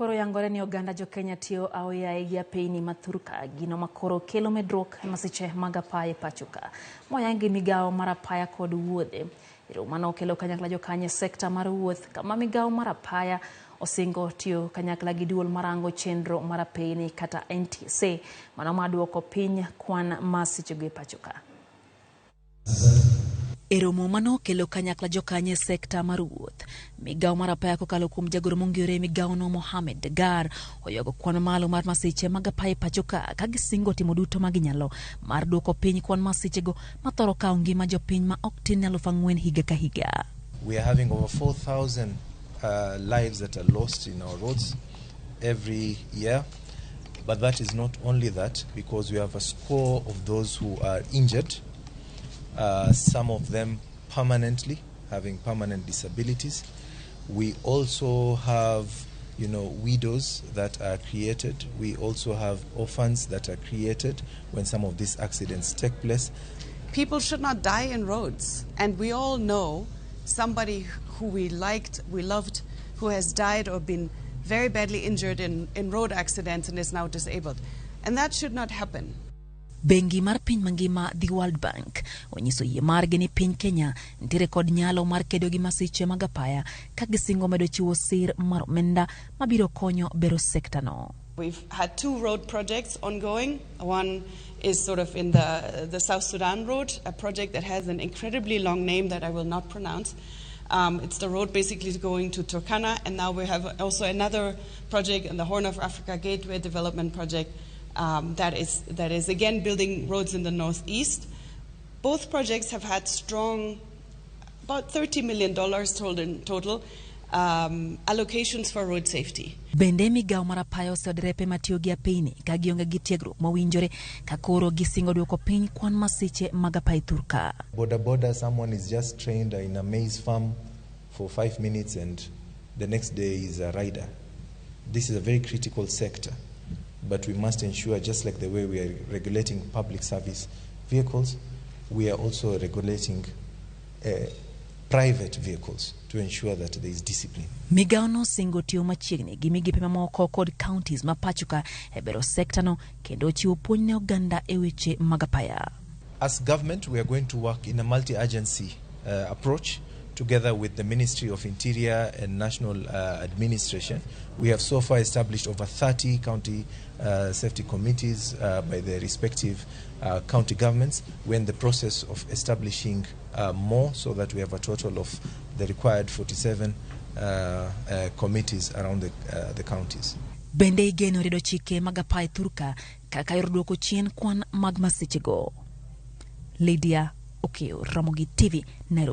Koro yangore ni oganda jo Kenya tiyo aoya ya peini mathurka gino makoro kelo medruok masiche mag apaya pachoka. Moyangi migao mar apaya kod wuodhe. Mano kelo kanyakla jo Kenya sekta mar wuoth kama migao mar apaya osingo tiyo kanyakla gi duol marango chenro mar peini kata NTSA mano maduoko piny kwan masiche go pachoka. Eromo mano kelo kanyakla jo Kenya sekta mar wuoth. Migao mar apaya kokalo kuom jagoro mongire migao no Mohamed Dagar oyogo kwan malo mar masiche mag apaya pachoka ka gisingo timo duto maginyalo mar duoko piny kwan masiche go mathoro kawo ngima jo piny ma ok tin 4,000 higa ka higa. We are having over 4,000 lives that are lost in our roads every year. But that is not only that, because we have a score of those who are injured. Some of them permanently, having permanent disabilities. We also have, widows that are created. We also have orphans that are created when some of these accidents take place. People should not die in roads. And we all know somebody who we liked, we loved, who has died or been very badly injured in road accidents and is now disabled. And that should not happen. Bengi mar piny mangima the World Bank onyiso yie margi ni piny Kenya nitiere kod nyalo mar kedo gi masiche mag apaya ka gisingo medo chiwo sir mar omenda mabiro konyo bero sekta no. We've had 2 road projects ongoing. One is sort of in the South Sudan road, a project that has an incredibly long name that I will not pronounce. It's the road basically going to Turkana, and now we have also another project in the Horn of Africa Gateway Development Project. That is again building roads in the northeast. Both projects have had strong, about $30 million total allocations for road safety. Bende migao mar apaya oseodrepe matiyo gi apini ka gionge gi tiegruok mowinjore ka koro gisingo duoko piny kwan masiche mag apaya thurka. Boda, someone is just trained in a maize farm for 5 minutes and the next day is a rider. This is a very critical sector. But we must ensure, just like the way we are regulating public service vehicles, we are also regulating private vehicles to ensure that there is discipline. Migao no singo tiyo machiegni gi migepe mamoko kod counties ma pachoka e bero sekta no kendo chiwo puonj ne oganda e weche mag apaya. As government, we are going to work in a multi-agency approach together with the Ministry of Interior and National Administration. We have so far established over 30 county safety committees by the respective county governments. We're in the process of establishing more so that we have a total of the required 47 committees around the counties. Bende igeno rido chike mag apaya thurka kaka yorduoko chien kwan mag masiche go. Lydia Okeo, Ramogi TV, Nairobi.